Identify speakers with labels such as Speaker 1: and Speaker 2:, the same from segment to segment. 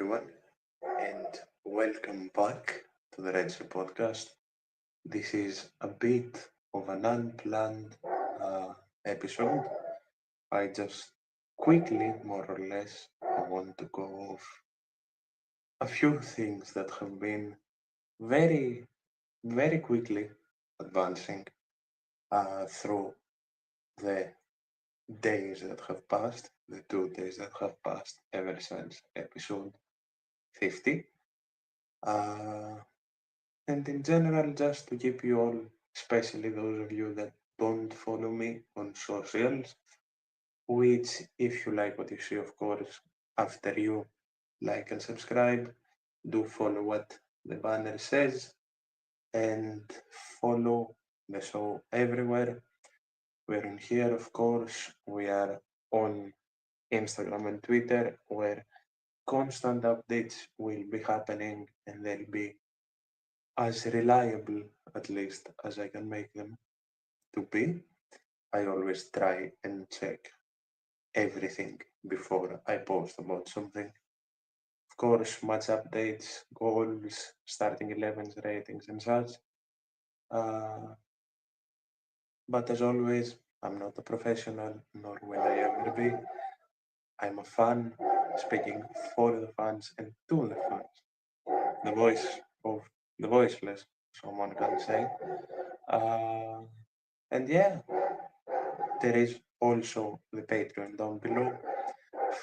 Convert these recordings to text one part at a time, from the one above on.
Speaker 1: everyone, and welcome back to the Redseapodcast. This is a bit of an unplanned episode. I just quickly, more or less, I want to go over a few things that have been very, very quickly advancing through the days that have passed, the 2 days that have passed ever since episode 50. Uh, And in general, just to keep you all, especially those of you that don't follow me on socials, which, if you like what you see, of course, after you like and subscribe, do follow what the banner says and follow the show everywhere. We're in here, of course. We are on Instagram and Twitter, where constant updates will be happening and they'll be as reliable, at least, as I can make them to be. I always try and check everything before I post about something. Of course, match updates, goals, starting 11s, ratings, and such. Uh, but as always, I'm not a professional, nor will I ever be. I'm a fan, speaking for the fans and to the fans. The voice of the voiceless, someone can say. Uh, and yeah, there is also the Patreon down below.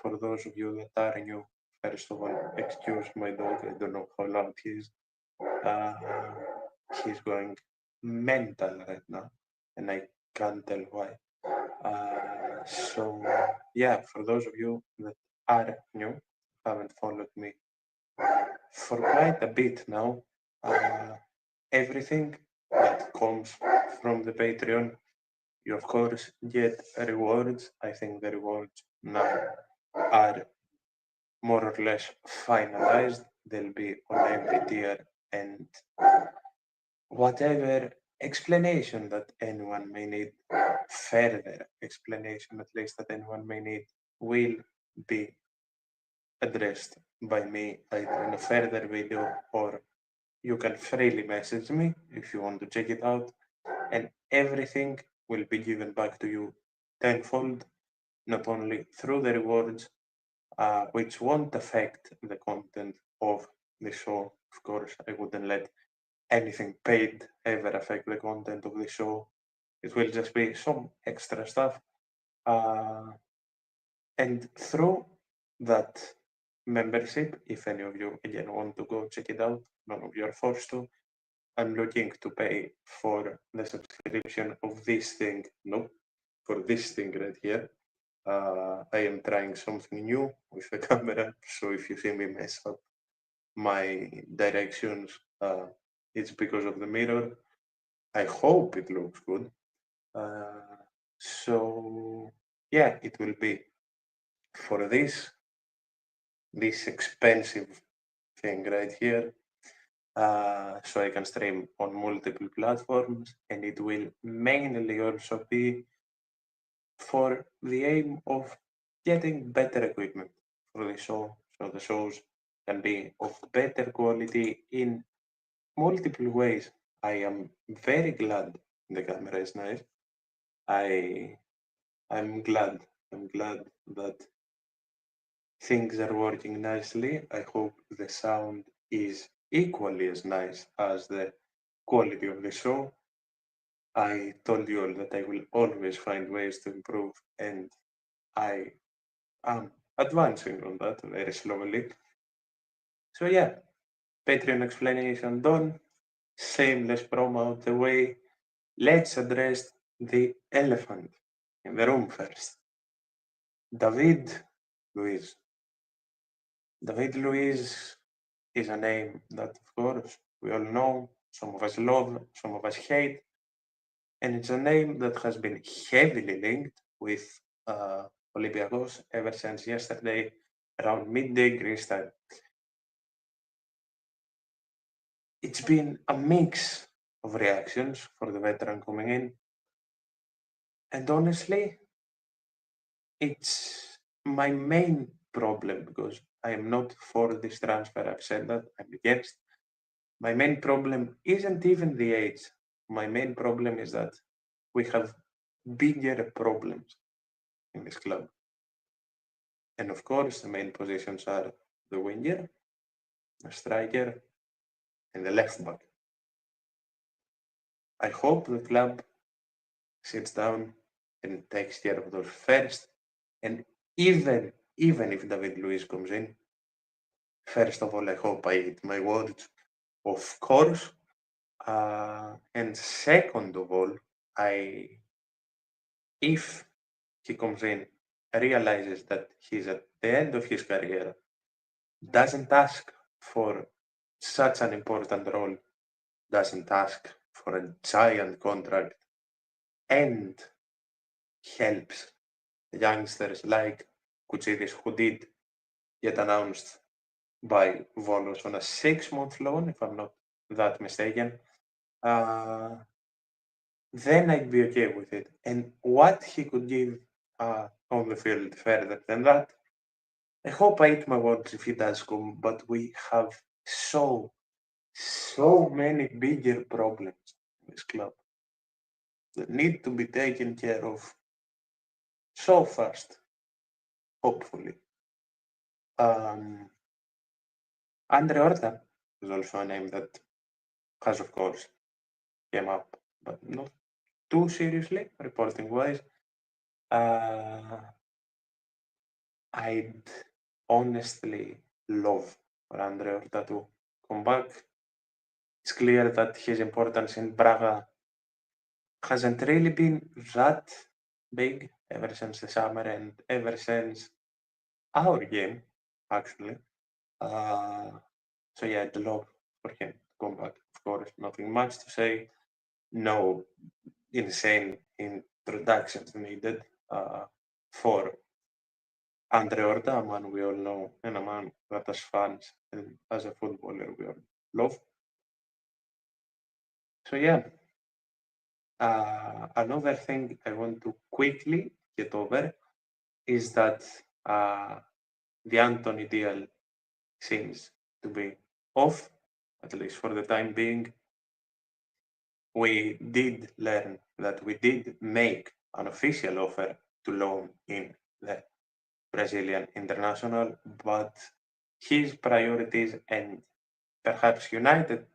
Speaker 1: For those of you that are new, first of all, excuse my dog. I don't know how loud he is. Uh, he's going mental right now, and I can't tell why. Yeah, for those of you that are new, haven't followed me for quite a bit now, uh, everything that comes from the Patreon, you of course get rewards. I think the rewards now are more or less finalized. They'll be on every tier, and whatever explanation that anyone may need, further explanation at least that anyone may need, will be addressed by me either in a further video or you can freely message me if you want to check it out, and everything will be given back to you tenfold, not only through the rewards, which won't affect the content of the show. Of course, I wouldn't let anything paid ever affect the content of the show. It will just be some extra stuff. Uh, and through that membership, if any of you again want to go check it out, none of you are forced to. I'm looking to pay for the subscription of this thing. No, for this thing right here. I am trying something new with the camera, so if you see me mess up my directions, it's because of the mirror. I hope it looks good. Uh, so yeah, it will be for this expensive thing right here. So I can stream on multiple platforms, and it will mainly also be for the aim of getting better equipment for the show, so the shows can be of better quality in multiple ways. I am very glad the camera is nice. I I'm glad. I'm glad that things are working nicely. I hope the sound is equally as nice as the quality of the show. I told you all that I will always find ways to improve, and I am advancing on that very slowly. So, yeah, Patreon explanation done, shameless promo out the way. Let's address the elephant in the room first. David Luiz. David Luiz is a name that, of course, we all know, some of us love, some of us hate, and it's a name that has been heavily linked with Olympiacos ever since yesterday around midday Greece time. It's been a mix of reactions for the veteran coming in, and honestly, it's my main problem because I am not for this transfer. I've said that. I'm against. My main problem isn't even the age. My main problem is that we have bigger problems in this club. And of course, the main positions are the winger, the striker, and the left back. I hope the club sits down and takes care of those first. And even if David Luiz comes in, first of all, I hope I eat my words, of course. And second of all, if he comes in, realizes that he's at the end of his career, doesn't ask for such an important role, doesn't ask for a giant contract, and helps youngsters like Kuchidis, who did get announced by Volos on a 6-month loan, if I'm not that mistaken, then I'd be okay with it. And what he could give on the field further than that, I hope I eat my words if he does come, but we have so many bigger problems in this club that need to be taken care of so fast, hopefully. Andre Horta is also a name that has, of course, came up, but not too seriously, reporting wise. I'd honestly love for Andre Horta to come back. It's clear that his importance in Braga hasn't really been that big ever since the summer and ever since our game, actually. So yeah, I'd love for him to come back. Of course, nothing much to say. No insane introductions needed for Andre Horta, a man we all know, and a man that as fans and as a footballer we all love. So yeah, another thing I want to quickly get over is that the Anthony deal seems to be off, at least for the time being. We did learn that we did make an official offer to loan in the Brazilian international, but his priorities and perhaps United's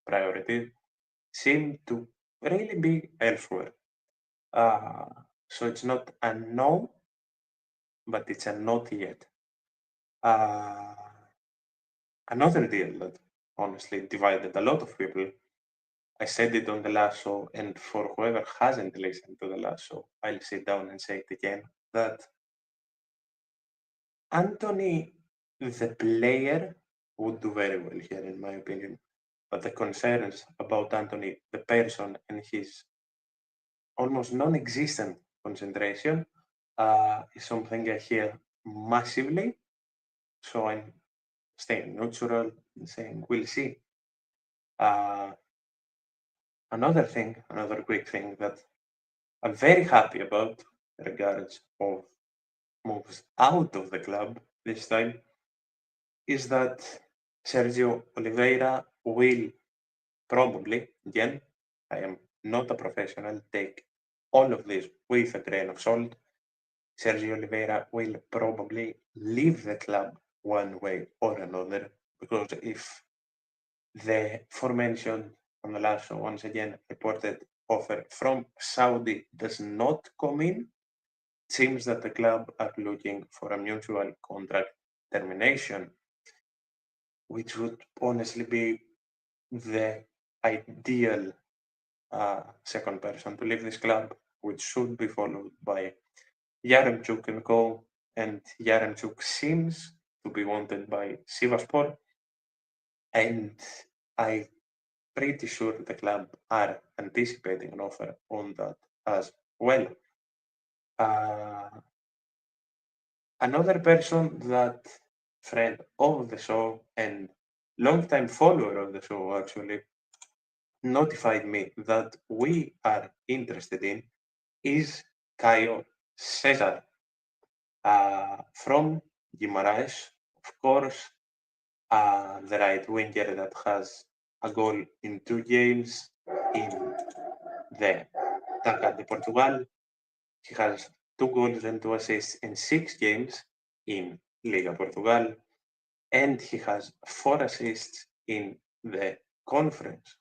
Speaker 1: priorities seem to really be elsewhere. So it's not a no, but it's a not yet. Another deal that honestly divided a lot of people. I said it on the last show, and for whoever hasn't listened to the last show, I'll sit down and say it again, that Anthony, the player, would do very well here, in my opinion. But the concerns about Anthony, the person, and his almost non-existent concentration is something I hear massively. So I'm staying neutral and saying we'll see. Another quick thing that I'm very happy about regards of moves out of the club this time is that Sergio Oliveira will probably, again, I am not a professional, take all of this with a grain of salt. Sergio Oliveira will probably leave the club one way or another, because if the aforementioned on the last show once again reported offer from Saudi does not come in, it seems that the club are looking for a mutual contract termination, which would honestly be the ideal second person to leave this club, which should be followed by Yaremchuk and co. And Yaremchuk seems to be wanted by Sivasspor, and I'm pretty sure the club are anticipating an offer on that as well. Another person that friend of the show and long-time follower of the show actually notified me that we are interested in is Caio Cesar from Guimaraes, of course, the right winger that has a goal in 2 games in the Taça de Portugal. He has 2 goals and 2 assists in 6 games in Liga Portugal, and he has 4 assists in the conference.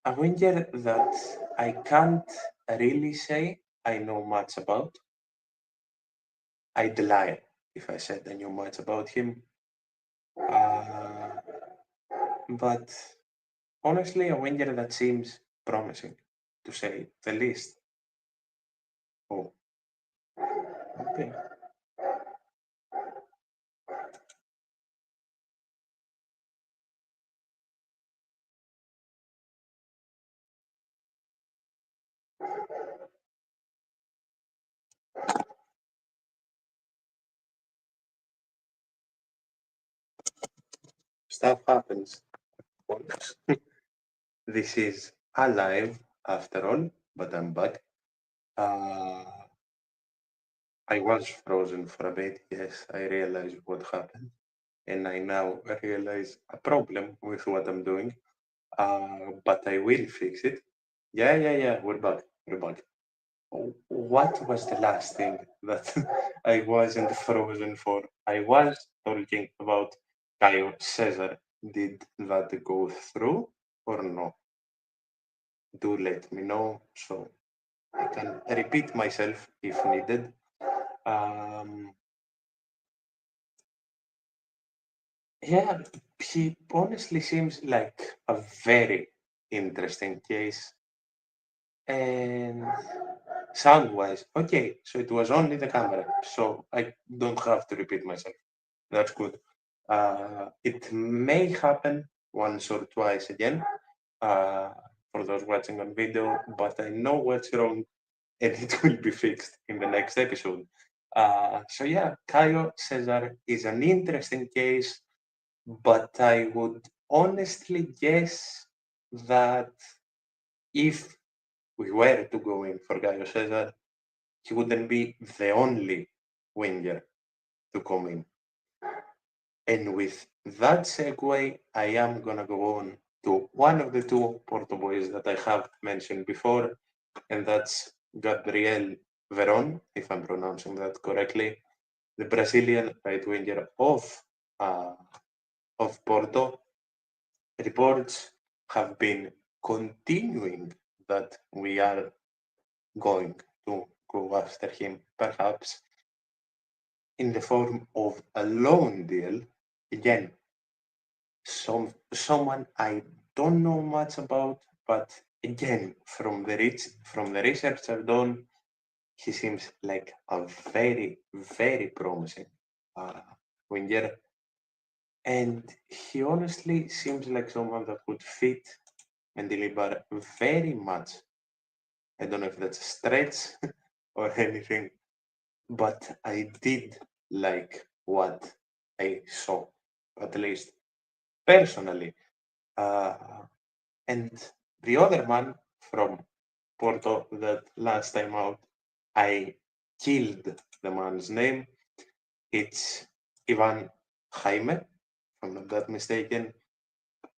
Speaker 1: A winger that I can't really say I know much about. I'd lie if I said I knew much about him. But honestly, a winger that seems promising, to say the least. Oh, okay. Stuff happens. Folks. This is alive after all, but I'm back. I was frozen for a bit, yes, I realized what happened. And I now realize a problem with what I'm doing. But I will fix it. Yeah, we're back. We're back. What was the last thing that I wasn't frozen for? I was talking about Caio Cesar. Did that go through or no? Do let me know so I can repeat myself if needed. Yeah, he honestly seems like a very interesting case. And sound wise, okay, so it was only the camera, so I don't have to repeat myself. That's good. It may happen once or twice again uh, for those watching on video, but I know what's wrong and it will be fixed in the next episode. So yeah, Caio Cesar is an interesting case, but I would honestly guess that if we were to go in for Caio Cesar, he wouldn't be the only winger to come in. And with that segue, I am gonna go on to one of the two Porto boys that I have mentioned before, and that's Gabriel Veron, if I'm pronouncing that correctly, the Brazilian right winger of Porto. Reports have been continuing that we are going to go after him, perhaps in the form of a loan deal. Again, someone I don't know much about, but again, from the research I've done, he seems like a very, very promising uh, winger. And he honestly seems like someone that would fit and deliver very much. I don't know if that's a stretch or anything, but I did like what I saw, at least personally. Uh, and the other man from Porto that last time out, I killed the man's name. It's Ivan Jaime, if I'm not that mistaken.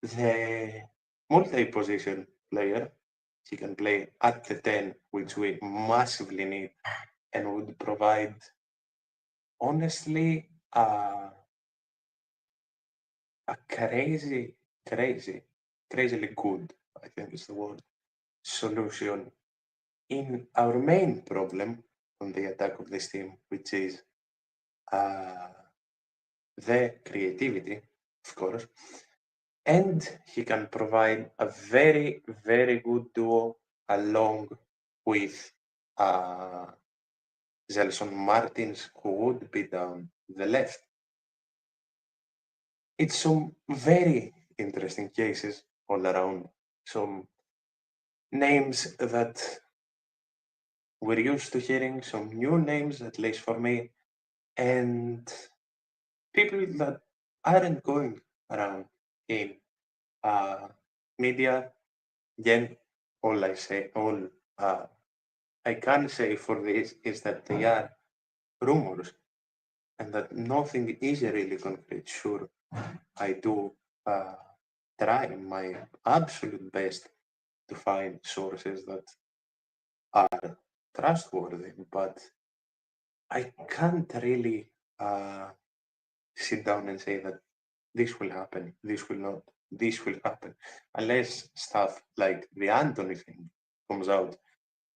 Speaker 1: The multi-position player. He can play at the 10, which we massively need and would provide, honestly, a crazily good, I think is the word, solution in our main problem on the attack of this team, which is uh, the creativity, of course. And he can provide a very, very good duo along with uh, Gelson Martins, who would be down the left. It's some very interesting cases all around. Some names that we're used to hearing, some new names, at least for me, and people that aren't going around in uh, media. Again, all I can say for this is that they are rumors. and that nothing is really concrete. Sure, I do try my absolute best to find sources that are trustworthy, but I can't really sit down and say that this will happen, this will not, this will happen, unless stuff like the Anthony thing comes out,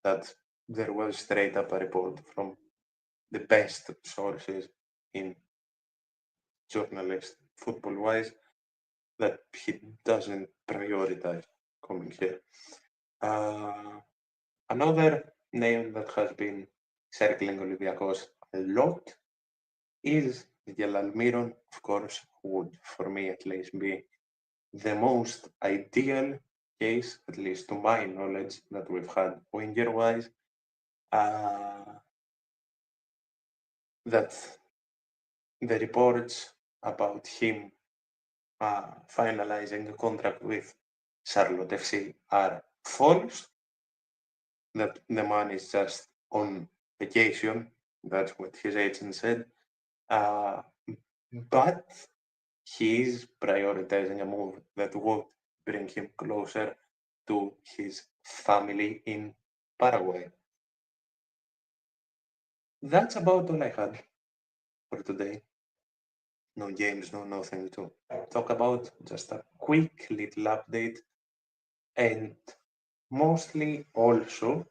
Speaker 1: that there was straight up a report from the best sources in journalist football wise that he doesn't prioritize coming here. Uh, Another name that has been circling Olympiacos a lot is Almiron, of course, would, for me at least, be the most ideal case, at least to my knowledge, that we've had winger wise. That the reports about him finalizing a contract with Charlotte FC are false, that the man is just on vacation. That's what his agent said. Uh, but he is prioritizing a move that would bring him closer to his family in Paraguay. That's about all I had for today. No games, no nothing to talk about. Just a quick little update, and mostly also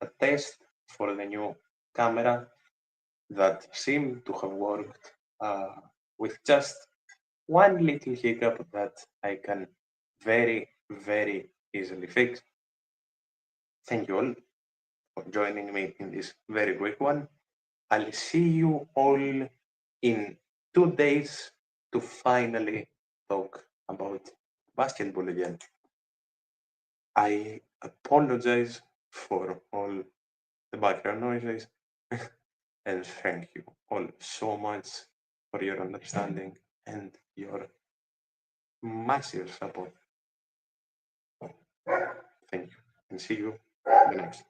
Speaker 1: a test for the new camera that seemed to have worked with just one little hiccup that I can very, very easily fix. Thank you all for joining me in this very quick one. I'll see you all in 2 days to finally talk about basketball again. I apologize for all the background noises and thank you all so much for your understanding and your massive support. Thank you and see you in the next.